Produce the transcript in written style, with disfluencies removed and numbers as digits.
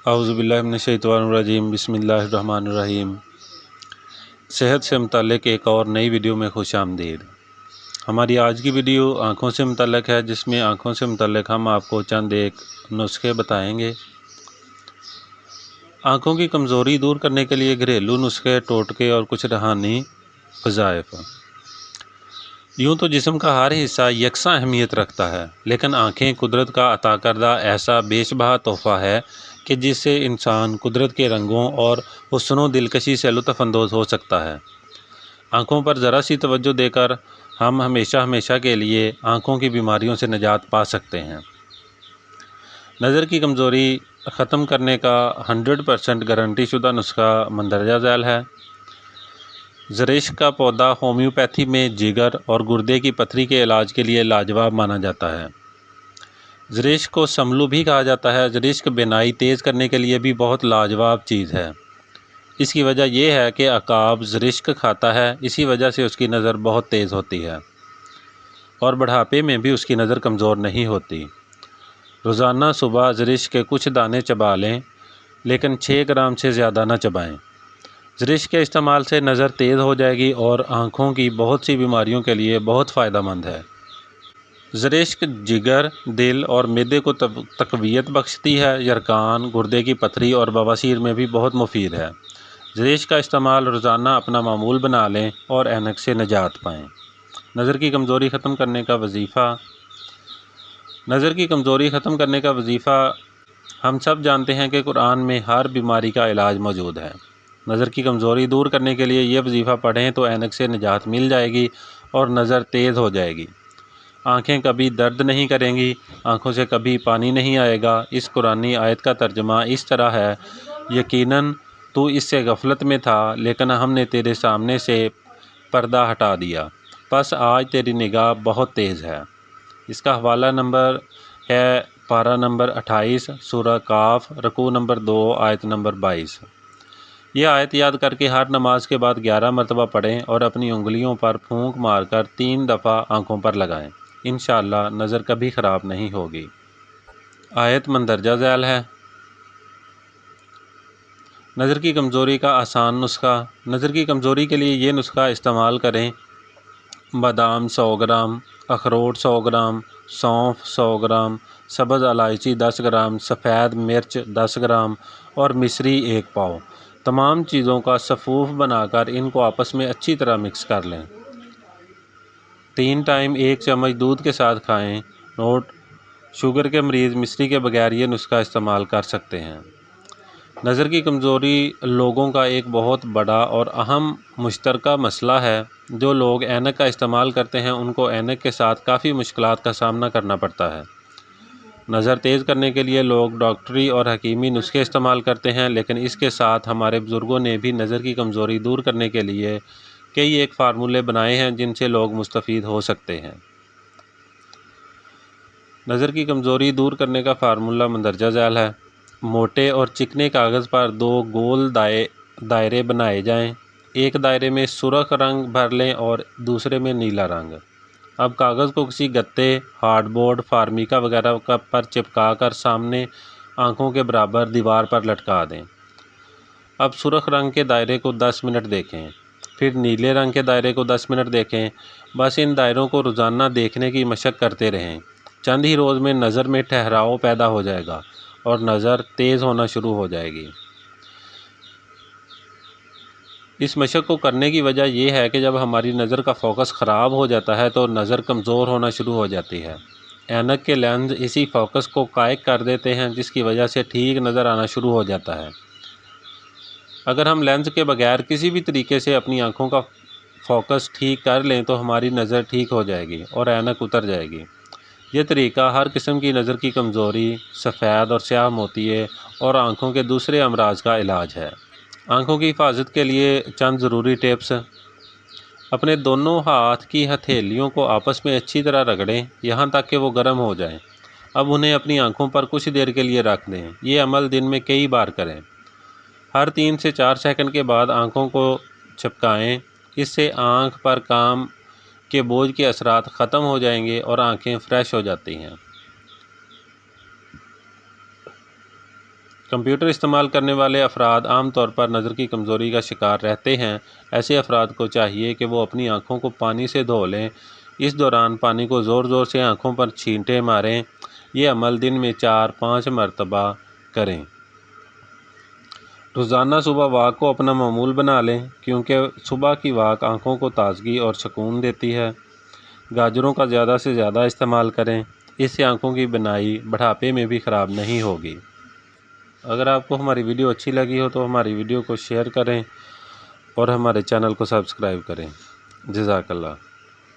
औज़ुबिल्लाहि मिनश्शैतानिर्रजीम बिस्मिल्लाहिर्रहमानिर्रहीम। सेहत से मुतल्लिक़ एक और नई वीडियो में खुश आमदीद। हमारी आज की वीडियो आँखों से मुतल्लिक़ है, जिसमें आँखों से मुतल्लिक़ हम आपको चंद एक नुस्खे बताएंगे। आँखों की कमज़ोरी दूर करने के लिए घरेलू नुस्खे, टोटके और कुछ रूहानी वज़ाइफ। यूँ तो जिस्म का हर हिस्सा यकसा अहमियत रखता है, लेकिन आँखें कुदरत का अता करदा ऐसा बेशबहा तोहफ़ा है कि जिससे इंसान कुदरत के रंगों और हुस्नो दिलकशी से लुत्फ़ हो सकता है। आँखों पर ज़रा सी तवज्जो देकर हम हमेशा हमेशा के लिए आँखों की बीमारियों से निजात पा सकते हैं। नज़र की कमज़ोरी ख़त्म करने का 100% गारंटी शुदा नुस्खा मंदरजा झैल है। ज़रिश्क का पौधा होम्योपैथी में जिगर और गुर्दे की पथरी के इलाज के लिए लाजवाब माना जाता है। ज़रिश्क को समलू भी कहा जाता है। ज़रिश्क बिनाई तेज़ करने के लिए भी बहुत लाजवाब चीज़ है। इसकी वजह यह है कि अकाब ज़रिश्क खाता है, इसी वजह से उसकी नज़र बहुत तेज़ होती है और बुढ़ापे में भी उसकी नज़र कमज़ोर नहीं होती। रोज़ाना सुबह ज़रिश्क के कुछ दाने चबा लें, लेकिन 6 ग्राम से ज़्यादा न चबाएँ। ज़रिश्क के इस्तेमाल से नज़र तेज़ हो जाएगी और आँखों की बहुत सी बीमारियों के लिए बहुत फ़ायदेमंद है। ज़रिश्क जिगर, दिल और मैदे को तक़वियत बख्शती है। यरकान, गुर्दे की पथरी और बवासीर में भी बहुत मुफीद है। ज़रिश्क का इस्तेमाल रोज़ाना अपना मामूल बना लें और ऐनक से निजात पाएँ। नज़र की कमज़ोरी ख़त्म करने का वजीफ़ा। नज़र की कमज़ोरी ख़त्म करने का वजीफ़ा हम सब जानते हैं कि कुरान में हर बीमारी का इलाज मौजूद है। नज़र की कमज़ोरी दूर करने के लिए ये वजीफ़ा पढ़ें तो ऐनक से निजात मिल जाएगी और नज़र तेज़ हो जाएगी। आँखें कभी दर्द नहीं करेंगी, आँखों से कभी पानी नहीं आएगा। इस कुरानी आयत का तर्जमा इस तरह है, यकीनन तू इससे गफलत में था, लेकिन हमने तेरे सामने से पर्दा हटा दिया, बस आज तेरी निगाह बहुत तेज़ है। इसका हवाला नंबर है पारा नंबर 28 सूरह काफ, रकू नंबर 2 आयत नंबर 22। यह आयत याद करके हर नमाज के बाद 11 मरतबा पढ़ें और अपनी उंगलियों पर फूंक मारकर 3 दफ़ा आँखों पर लगाएं। इंशाअल्लाह नज़र कभी ख़राब नहीं होगी। आयत मंदरजा झैल है। नज़र की कमज़ोरी का आसान नुस्खा। नज़र की कमज़ोरी के लिए ये नुस्खा इस्तेमाल करें। बादाम 100 ग्राम, अखरोट 100 ग्राम, सौंफ 100 ग्राम, सब्ज़ इलायची 10 ग्राम, सफ़ेद मिर्च 10 ग्राम और मिश्री 1 पाव। तमाम चीज़ों का सफ़ूफ बनाकर इनको आपस में अच्छी तरह मिक्स कर लें। 3 टाइम 1 चम्मच दूध के साथ खाएं। नोट: शुगर के मरीज़ मिश्री के बगैर ये नुस्खा इस्तेमाल कर सकते हैं। नज़र की कमज़ोरी लोगों का एक बहुत बड़ा और अहम मुश्तरका मसला है। जो लोग ऐनक का इस्तेमाल करते हैं, उनको ऐनक के साथ काफ़ी मुश्किलात का सामना करना पड़ता है। नज़र तेज़ करने के लिए लोग डॉक्टरी और हकीमी नुस्खे इस्तेमाल करते हैं, लेकिन इसके साथ हमारे बुज़ुर्गों ने भी नज़र की कमज़ोरी दूर करने के लिए कई एक फार्मूले बनाए हैं, जिनसे लोग मुस्तफ़ीद हो सकते हैं। नज़र की कमज़ोरी दूर करने का फार्मूला मंदरजा झैल है। मोटे और चिकने कागज़ पर 2 गोल दायरे बनाए जाएं। एक दायरे में सुर्ख रंग भर लें और दूसरे में नीला रंग। अब कागज़ को किसी गत्ते, हार्डबोर्ड, फार्मिका वगैरह पर चिपका कर सामने आँखों के बराबर दीवार पर लटका दें। अब सुर्ख रंग के दायरे को 10 मिनट देखें, फिर नीले रंग के दायरे को 10 मिनट देखें। बस इन दायरों को रोज़ाना देखने की मशक करते रहें। चंद ही रोज़ में नज़र में ठहराव पैदा हो जाएगा और नज़र तेज़ होना शुरू हो जाएगी। इस मशक को करने की वजह यह है कि जब हमारी नज़र का फोकस ख़राब हो जाता है तो नज़र कमज़ोर होना शुरू हो जाती है। ऐनक के लेंस इसी फोकस को कायक कर देते हैं, जिसकी वजह से ठीक नज़र आना शुरू हो जाता है। अगर हम लेंस के बगैर किसी भी तरीके से अपनी आँखों का फोकस ठीक कर लें तो हमारी नज़र ठीक हो जाएगी और ऐनक उतर जाएगी। ये तरीका हर किस्म की नज़र की कमज़ोरी, सफ़ेद और स्याह मोतिये और आँखों के दूसरे अमराज का इलाज है। आँखों की हिफाजत के लिए चंद ज़रूरी टिप्स। अपने दोनों हाथ की हथेलियों को आपस में अच्छी तरह रगड़ें, यहाँ तक कि वो गर्म हो जाएं। अब उन्हें अपनी आँखों पर कुछ देर के लिए रख दें। ये अमल दिन में कई बार करें। हर 3 से 4 सेकंड के बाद आँखों को झपकाएं। इससे आँख पर काम के बोझ के असरात ख़त्म हो जाएंगे और आँखें फ्रेश हो जाती हैं। کمپیوٹر استعمال کرنے والے افراد عام طور پر نظر کی کمزوری کا شکار رہتے ہیں۔ ایسے افراد کو چاہیے کہ وہ اپنی آنکھوں کو پانی سے دھو لیں۔ اس دوران پانی کو زور زور سے آنکھوں پر چھینٹے ماریں۔ یہ عمل دن میں 4-5 مرتبہ کریں۔ روزانہ صبح واک کو اپنا معمول بنا لیں، کیونکہ صبح کی واک آنکھوں کو تازگی اور سکون دیتی ہے۔ گاجروں کا زیادہ سے زیادہ استعمال کریں، اس سے آنکھوں کی بینائی بڑھاپے میں بھی خراب نہیں ہوگی۔ اگر آپ کو ہماری ویڈیو اچھی لگی ہو تو ہماری ویڈیو کو شیئر کریں اور ہمارے چینل کو سبسکرائب کریں۔ جزاک اللہ۔